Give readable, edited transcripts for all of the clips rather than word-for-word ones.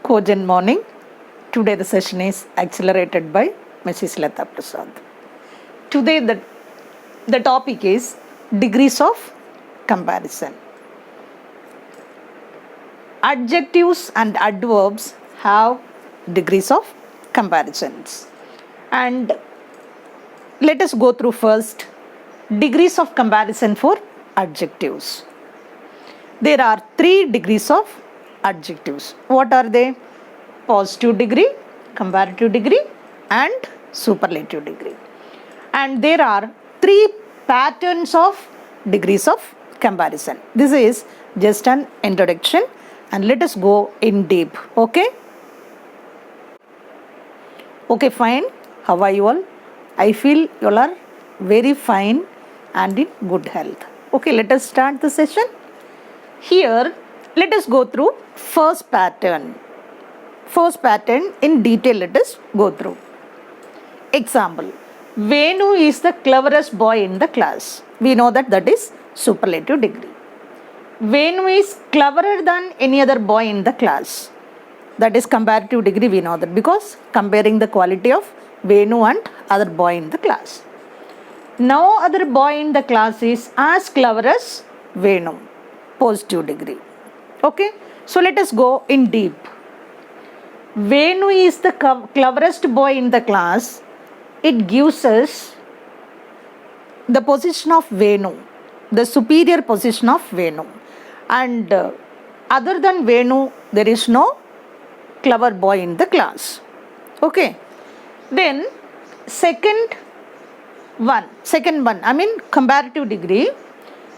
Cogent morning. Today the session is accelerated by Mrs. Lata Prasad. Today the topic is degrees of comparison. Adjectives and adverbs have degrees of comparisons. And let us go through first degrees of comparison for adjectives. There are 3 degrees of adjectives. What are they? Positive degree, comparative degree, and superlative degree. And there are 3 patterns of degrees of comparison. This is just an introduction, and let us go in deep. Okay, fine. How are you all? I feel you all are very fine and in good health. Okay, let us start the session. Here, let us go through first pattern. First pattern in detail, let us go through. Example, Venu is the cleverest boy in the class. We know that is superlative degree. Venu is cleverer than any other boy in the class. That is comparative degree, we know that, because comparing the quality of Venu and other boy in the class. No other boy in the class is as clever as Venu. Positive degree. Okay, so let us go in deep. Venu is the cleverest boy in the class. It gives us the position of Venu, the superior position of Venu. And other than Venu, there is no clever boy in the class. Okay, then second one, comparative degree.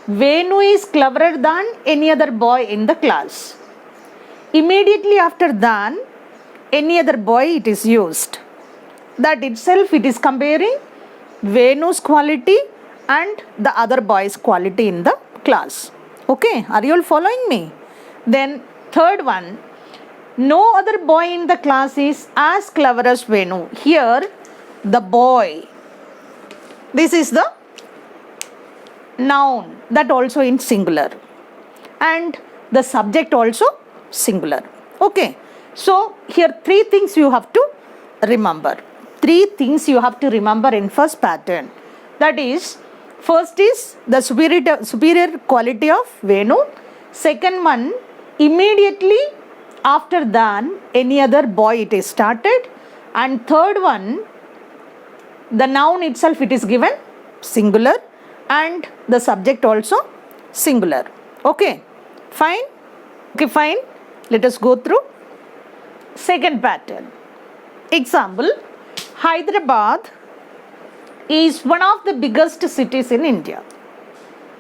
Venu is cleverer than any other boy in the class. Immediately after than any other boy it is used. That itself it is comparing Venu's quality and the other boy's quality in the class. Okay, are you all following me? Then third one, no other boy in the class is as clever as Venu. Here the boy, this is the noun, that also in singular, and the subject also singular. Okay, so here 3 things you have to remember. 3 things you have to remember in first pattern. That is, first is the superior quality of Venu. Second one, immediately after than any other boy it is started. And third one, the noun itself it is given singular and the subject also singular. Okay, fine. Okay, fine. Let us go through second pattern. Example, Hyderabad is one of the biggest cities in India.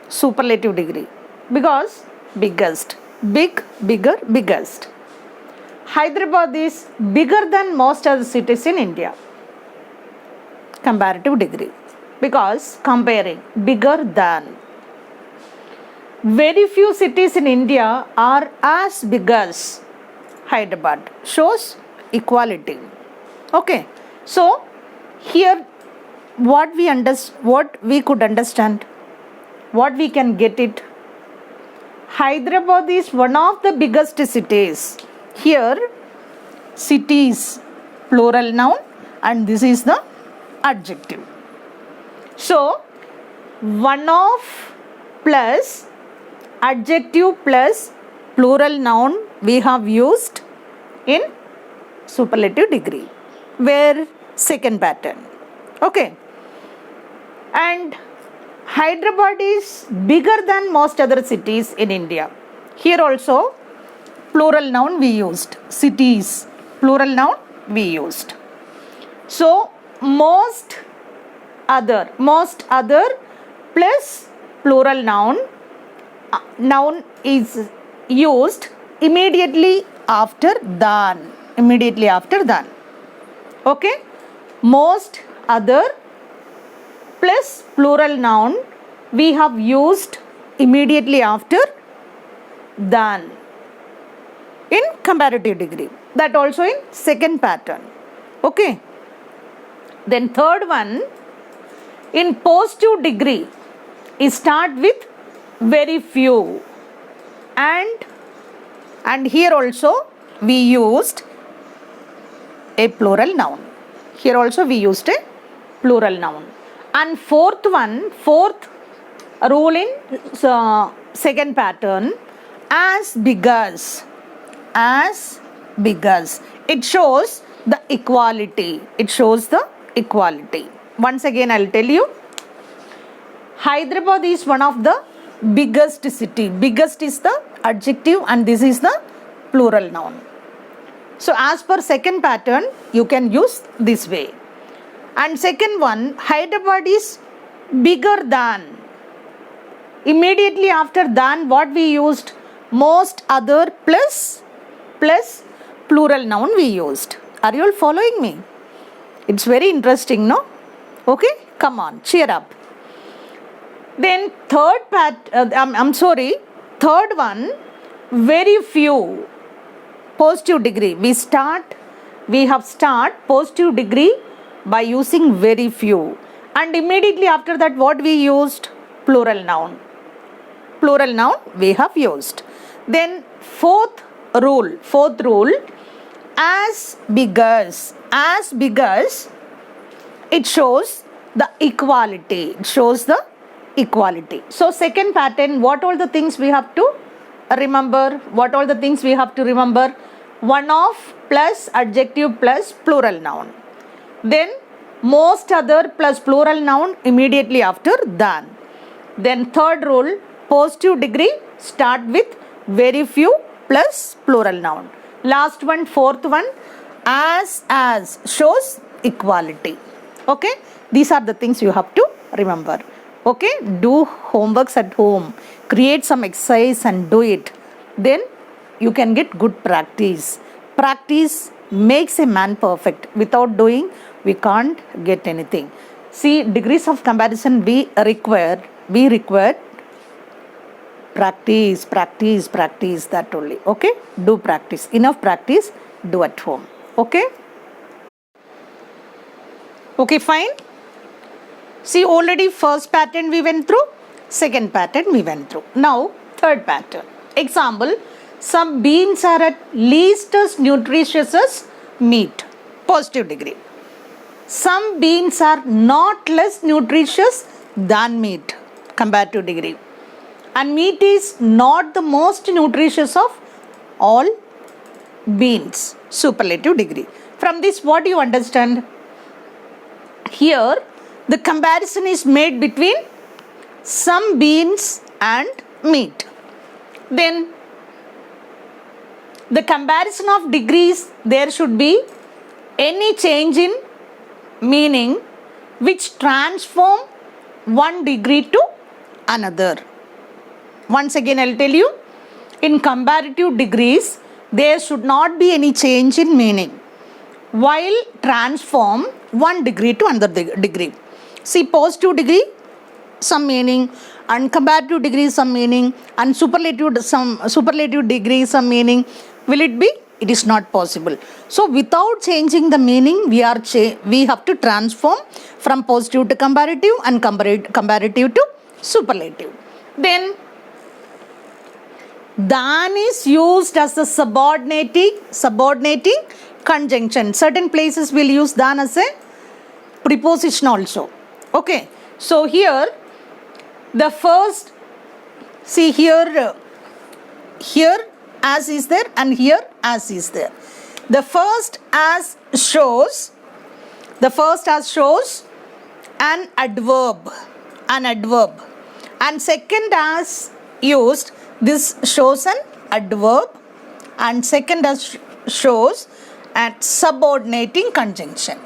Superlative degree, because biggest, big, bigger, biggest. Hyderabad is bigger than most other cities in India. Comparative degree, because comparing, bigger than. Very few cities in India are as big as Hyderabad. Shows equality. Okay, so here what we could understand, what we can get it. Hyderabad is one of the biggest cities. Here cities plural noun and this is the adjective. So one of plus adjective plus plural noun we have used in superlative degree. Where? Second pattern. Okay, and Hyderabad is bigger than most other cities in India. Here also plural noun we used. Cities, plural noun we used. So most other plus plural noun, noun is used immediately after than. Okay, most other plus plural noun we have used immediately after than. in comparative degree. That also in second pattern. Okay. Then third one, in positive degree, is start with very few. And here also we used a plural noun. Here also we used a plural noun. And fourth rule in second pattern, as big as. It shows the equality. Once again I'll tell you, Hyderabad is one of the biggest city. Biggest is the adjective and this is the plural noun. So as per second pattern, you can use this way. And second one, Hyderabad is bigger than. Immediately after than, what we used? Most other plus plural noun we used. Are you all following me? It's very interesting, no? Okay, come on, cheer up. Then third one, very few, positive degree. We have start positive degree by using very few. And immediately after that, what we used? Plural noun. We have used. Then fourth rule, as big as. It shows the equality. So second pattern, what all the things we have to remember? One of plus adjective plus plural noun. Then most other plus plural noun immediately after than. Then third rule, positive degree, start with very few plus plural noun. Last one, fourth one, as shows equality. Okay, these are the things you have to remember. Okay, do homeworks at home, create some exercise and do it. Then you can get good practice. Practice makes a man perfect. Without doing, we can't get anything. See, degrees of comparison we require practice, that only. Okay, do practice. Enough practice, do at home. Okay, fine. See, already first pattern we went through, second pattern we went through. Now third pattern. Example, some beans are at least as nutritious as meat. Positive degree. Some beans are not less nutritious than meat. Comparative degree. And meat is not the most nutritious of all beans. Superlative degree. From this, what do you understand? Here, the comparison is made between some beans and meat. Then, the comparison of degrees, there should be any change in meaning which transform one degree to another. Once again, I'll tell you, in comparative degrees, there should not be any change in meaning while transform one degree to another degree. See, positive degree, some meaning, and comparative degree, some meaning, and superlative degree, some meaning. Will it be? It is not possible. So, without changing the meaning, we have to transform from positive to comparative and comparative to superlative. Then, than is used as a subordinating conjunction. Certain places will use than as a preposition also. Okay. So here, the first, see here as is there and here as is there. The first as shows an adverb. And second as used, this shows an adverb, and second as shows a subordinating conjunction.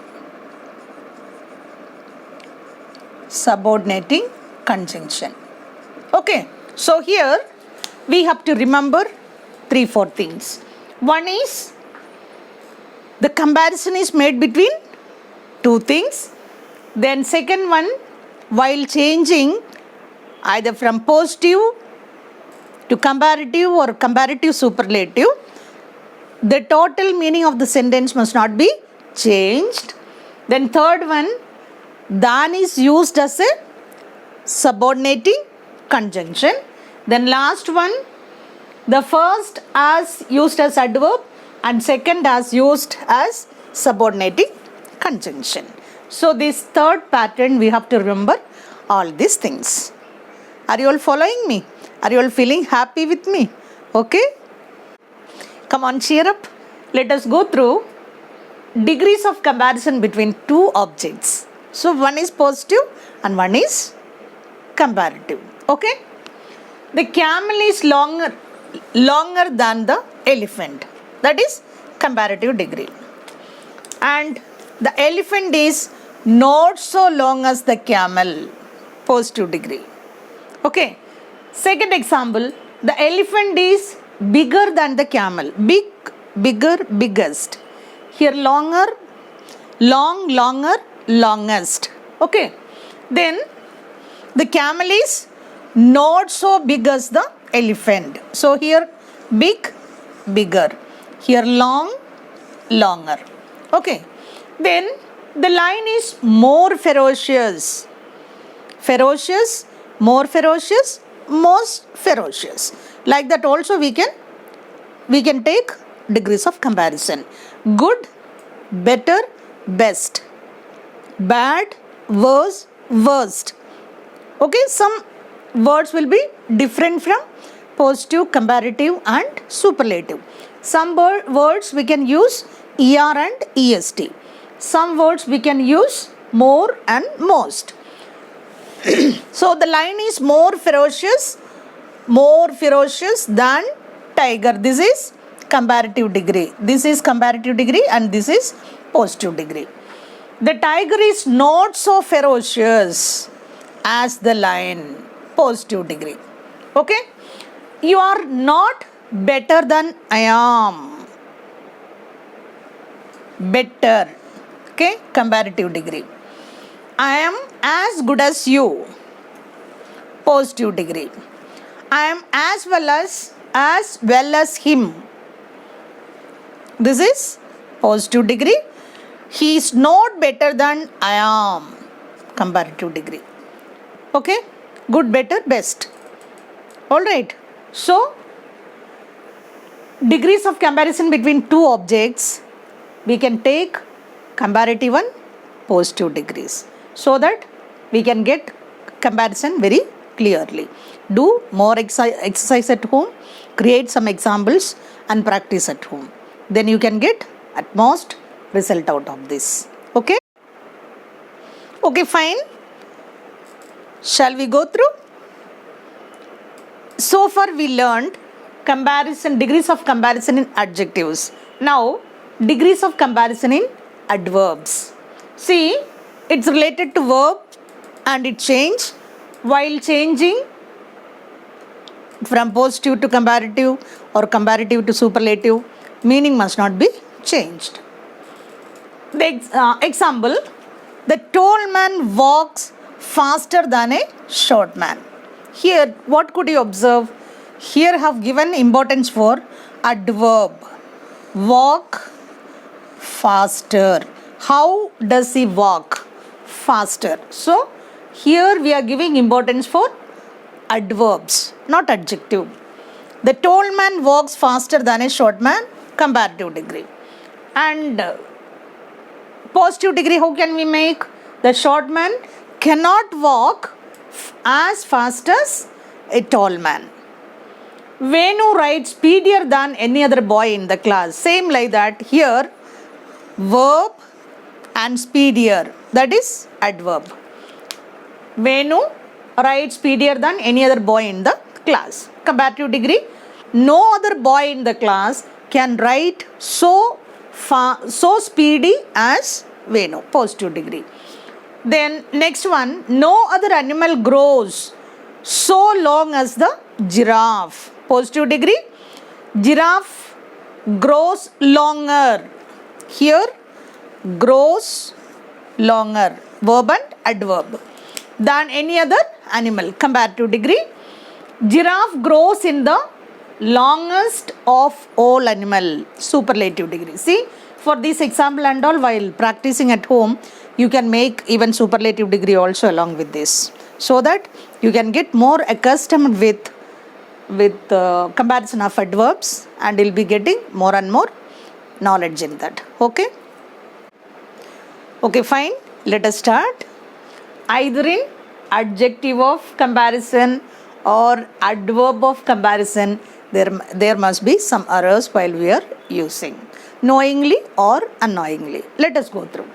Okay, so here we have to remember 3-4 things. One is the comparison is made between two things. Then second one, while changing either from positive to comparative or comparative superlative, the total meaning of the sentence must not be changed. Then third one, than is used as a subordinating conjunction. Then last one, the first as used as adverb and second as used as subordinating conjunction. So this third pattern we have to remember all these things. Are you all following me? Are you all feeling happy with me? Okay? Come on, cheer up. Let us go through degrees of comparison between two objects. So one is positive and one is comparative. Okay? The camel is longer than the elephant. That is comparative degree. And the elephant is not so long as the camel. Positive degree. Okay. Second example, the elephant is bigger than the camel. Bigger, biggest. Here longer, longest. Okay. Then the camel is not so big as the elephant. So here big, bigger. Here long, longer. Okay. Then the lion is more ferocious. Ferocious, more ferocious, most ferocious. Like that also we can take degrees of comparison. Good, better, best. Bad, worse, worst. Okay, some words will be different from positive, comparative and superlative. Some words we can use ER and EST. Some words we can use more and most. So the lion is more ferocious than tiger. This is comparative degree. This is comparative degree and this is positive degree. The tiger is not so ferocious as the lion. Positive degree. Okay? You are not better than I am. Better. Okay? Comparative degree. I am as good as you. Positive degree. I am as well as him. This is positive degree. He is not better than I am. Comparative degree. Okay? Good, better, best. Alright. So, degrees of comparison between two objects, we can take comparative and positive degrees, so that we can get comparison very clearly. Do more exercise at home, create some examples and practice at home. Then you can get at most result out of this. Okay? Okay, fine. Shall we go through? So far we learned degrees of comparison in adjectives. Now, degrees of comparison in adverbs. See, it's related to verb and it change. While changing from positive to comparative or comparative to superlative, meaning must not be changed. The example, the tall man walks faster than a short man. Here, what could you observe? Here I have given importance for adverb. Walk faster. How does he walk? Faster. So, here we are giving importance for adverbs, not adjective. The tall man walks faster than a short man, comparative degree. And positive degree, how can we make? The short man cannot walk as fast as a tall man. Venu writes speedier than any other boy in the class. Same like that. Here, verb and speedier, that is adverb. Venu writes speedier than any other boy in the class. Comparative degree, no other boy in the class can write so speedy as Venu. Positive degree. Then next one, no other animal grows so long as the giraffe. Positive degree, giraffe grows longer. Here, grows longer, verb and adverb, than any other animal. Comparative degree, giraffe grows in the longest of all animal, superlative degree. See, for this example and all, while practicing at home, you can make even superlative degree also along with this, so that you can get more accustomed with comparison of adverbs, and you'll be getting more and more knowledge in that. Okay, fine, let us start. Either in adjective of comparison or adverb of comparison, there must be some errors while we are using, knowingly or unknowingly. Let us go through.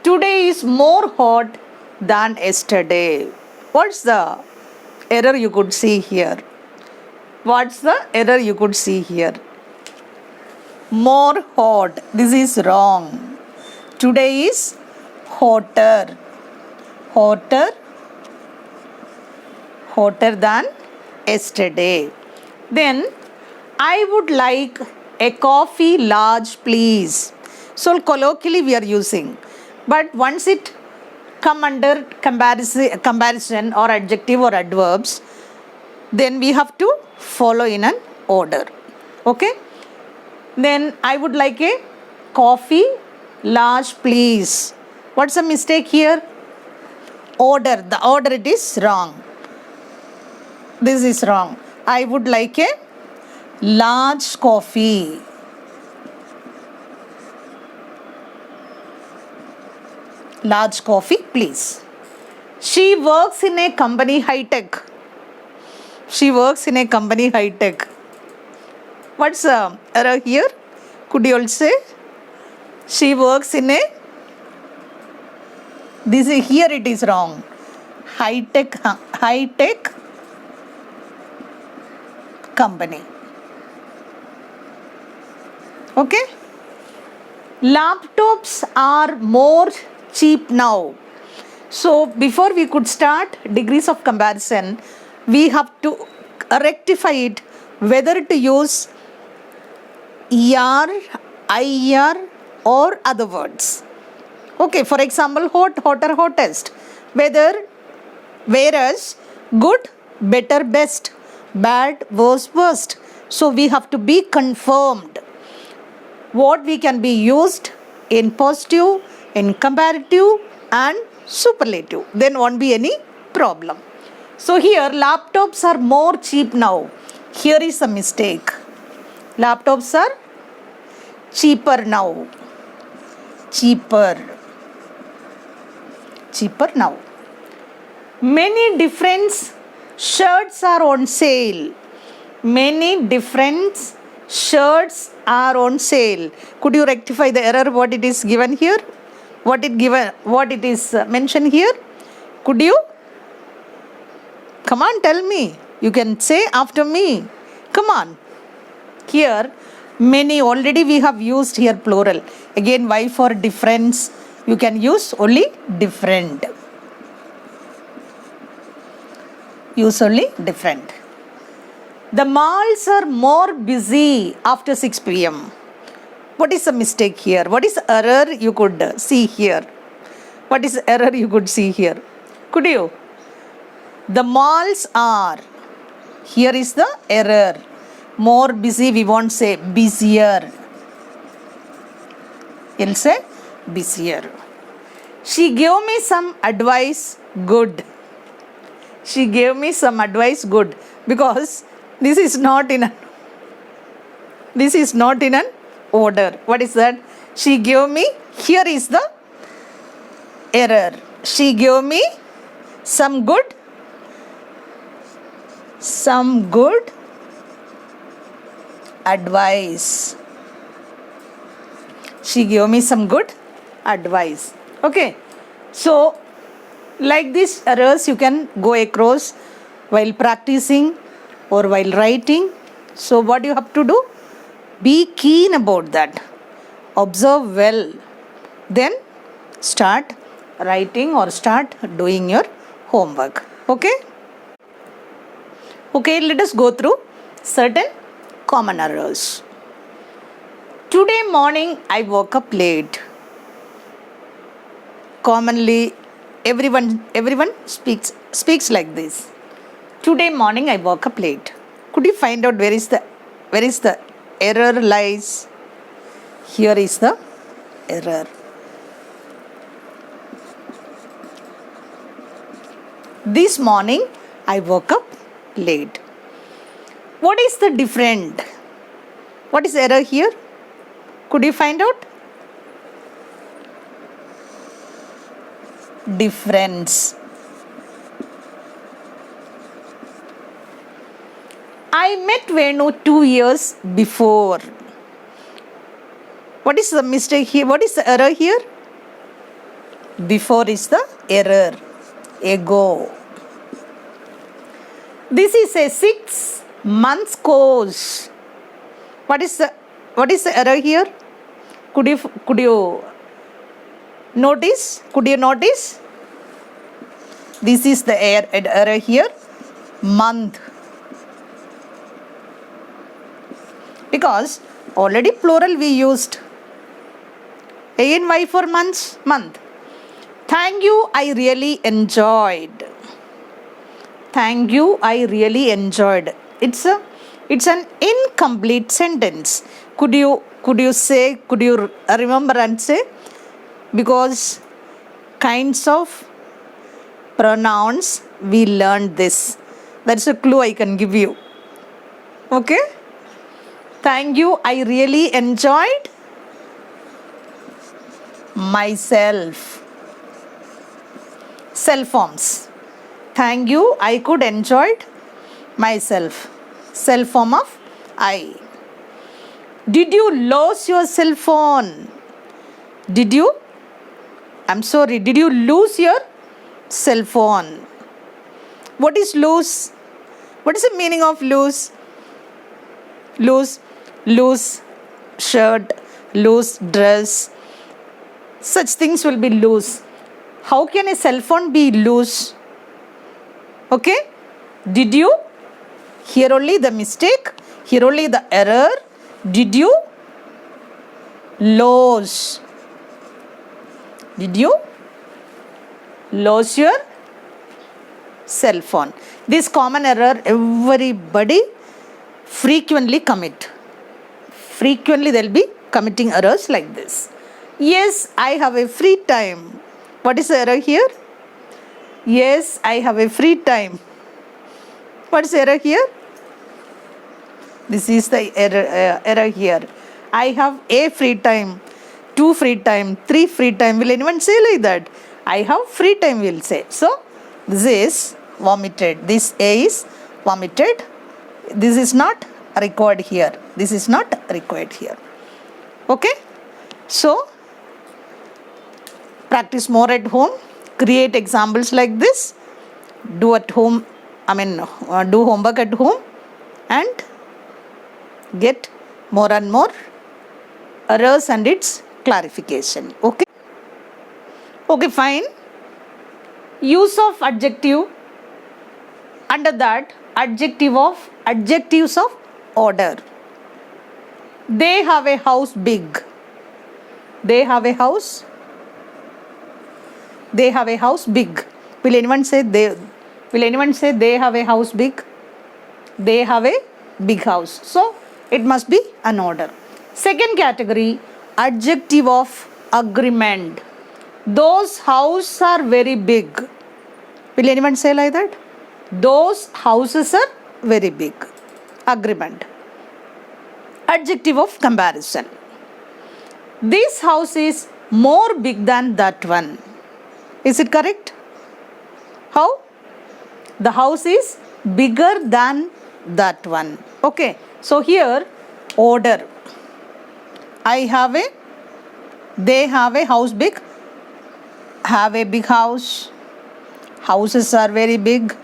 Today is more hot than yesterday. What's the error you could see here? What's the error you could see here? More hot. This is wrong. Today is hotter. Hotter than yesterday. Then, I would like a coffee large, please. So, colloquially we are using. But once it come under comparison or adjective or adverbs, then we have to follow in an order. Okay? Then I would like a coffee large, please. What's the mistake here? Order. The order it is wrong. This is wrong. I would like a large coffee. Large coffee, please. She works in a company high tech. She works in a company high tech. What's the error here? Could you all say? She works in a, this is, here it is wrong. High tech company. Okay? Laptops are more cheap now. So before we could start degrees of comparison, we have to rectify it whether to use ER, IER or other words. Okay, for example, hot, hotter, hottest. Whereas good, better, best, bad, worse, worst. So we have to be confirmed what we can be used in positive, in comparative and superlative. Then won't be any problem. So here laptops are more cheap now. Here is a mistake. Laptops are cheaper now. Cheaper now. Many different shirts are on sale. Many different shirts are on sale. Could you rectify the error what it is given here? What it is mentioned here? Could you? Come on, tell me. You can say after me. Come on. Here, many already we have used here plural. Again, why for difference? You can use only different. Use only different. The malls are more busy after 6 p.m. What is the mistake here? What is the error you could see here? What is the error you could see here? Could you? The malls are. Here is the error. More busy, we won't say busier. You'll say busier. She gave me some advice, good. She gave me some advice, good. Because this is not in an order. What is that? She gave me, here is the error. She gave me some good advice. She gave me some good advice. Okay. So, like these errors you can go across while practicing or while writing. So, what you have to do? Be keen about that. Observe well. Then start writing or start doing your homework. Okay? Okay, let us go through certain common errors. Today morning I woke up late. Commonly everyone speaks like this. Today morning I woke up late. Could you find out where is the error lies? Here is the error. This morning I woke up late. What is the different? What is error here? Could you find out? Difference. I met Venu 2 years before. What is the mistake here? What is the error here? Before is the error. Ago. This is a 6 months course. What is the error here? Could you notice? Could you notice? This is the error here. Month. Because already plural we used. A and Y for months. Month. Thank you, I really enjoyed. Thank you, I really enjoyed. It's an incomplete sentence. Could you remember and say? Because kinds of pronouns we learned this. That's a clue I can give you. Okay? Thank you, I really enjoyed myself. Self forms. Thank you, I could enjoyed myself. Self form of I. Did you lose your cell phone? Did you lose your cell phone? What is lose? What is the meaning of lose? Loose shirt, loose dress. Such things will be loose. How can a cell phone be loose? Okay? Did you? Here only the mistake. Here only the error. Did you lose? Did you lose your cell phone? This common error everybody frequently commit. Frequently they'll be committing errors like this. Yes, I have a free time. What is the error here? Yes, I have a free time. What is the error here? This is the error here. I have a free time, 2 free time, 3 free time. Will anyone say like that? I have free time, we'll say. So, this is vomited. This A is vomited. This is not required here. This is not required here. Okay? So, practice more at home. Create examples like this. Do at home. Do homework at home and get more and more errors and its clarification. Okay? Okay, fine. Use of adjective. Under that, adjectives of order. They have a house big. They have a house. They have a house big. Will anyone say they have a house big? They have a big house. So it must be an order. Second category, adjective of agreement. Those houses are very big. Will anyone say like that? Those houses are very big. Agreement. Adjective of comparison. This house is more big than that one. Is it correct? How? The house is bigger than that one. Okay. So here, order. They have a house big. Have a big house. Houses are very big.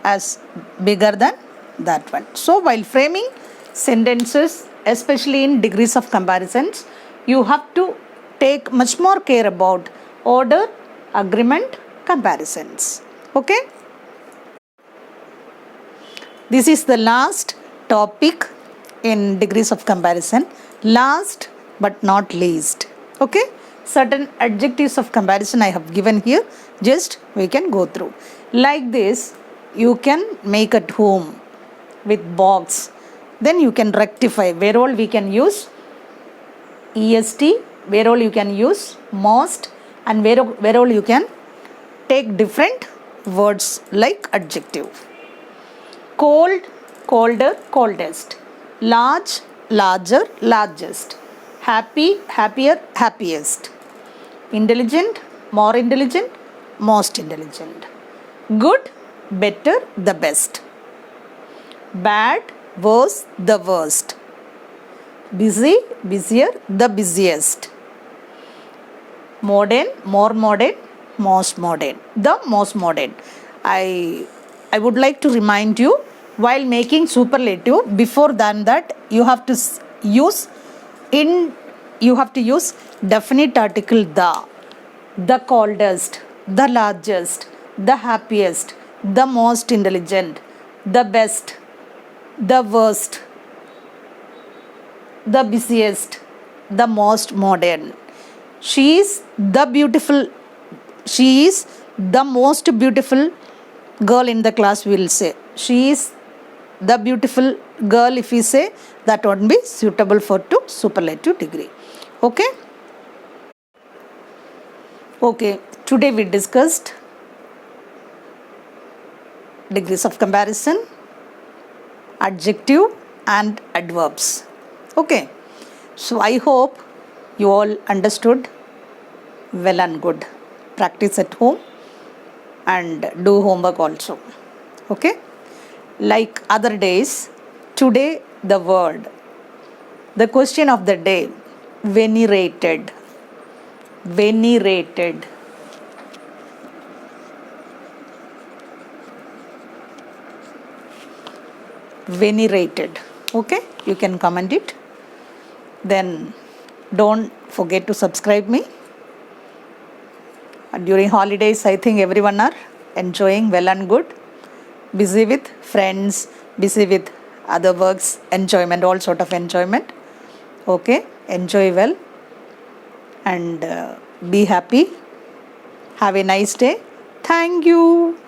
As bigger than that one. So while framing sentences, especially in degrees of comparisons, you have to take much more care about order, agreement, comparisons. Okay? This is the last topic in degrees of comparison. Last but not least. Okay? Certain adjectives of comparison I have given here. Just we can go through. Like this, you can make at home. with box, then you can rectify. Where all we can use est, where all you can use most, and where all you can take different words like adjective. Cold, colder, coldest. Large, larger, largest. Happy, happier, happiest. Intelligent, more intelligent, most intelligent. Good, better, the best. Bad, worse, the worst. Busy, busier, the busiest. Modern, more modern, most modern, the most modern. I would like to remind you, while making superlative, before than that you have to use definite article the coldest, the largest, the happiest, the most intelligent, the best, the worst, the busiest, the most modern. She is the most beautiful girl in the class, we will say. She is the beautiful girl. If we say, that won't be suitable for to superlative degree. Okay. Okay, today we discussed degrees of comparison, adjective and adverbs. Okay, so I hope you all understood well and good. Practice at home and do homework also. Okay, like other days, today the question of the day, venerated. Venerated. Venerated. Okay, you can comment it. Then don't forget to subscribe me. During holidays, I think everyone are enjoying well and good. Busy with friends, busy with other works, enjoyment, all sort of enjoyment. Okay, enjoy well and be happy. Have a nice day. Thank you.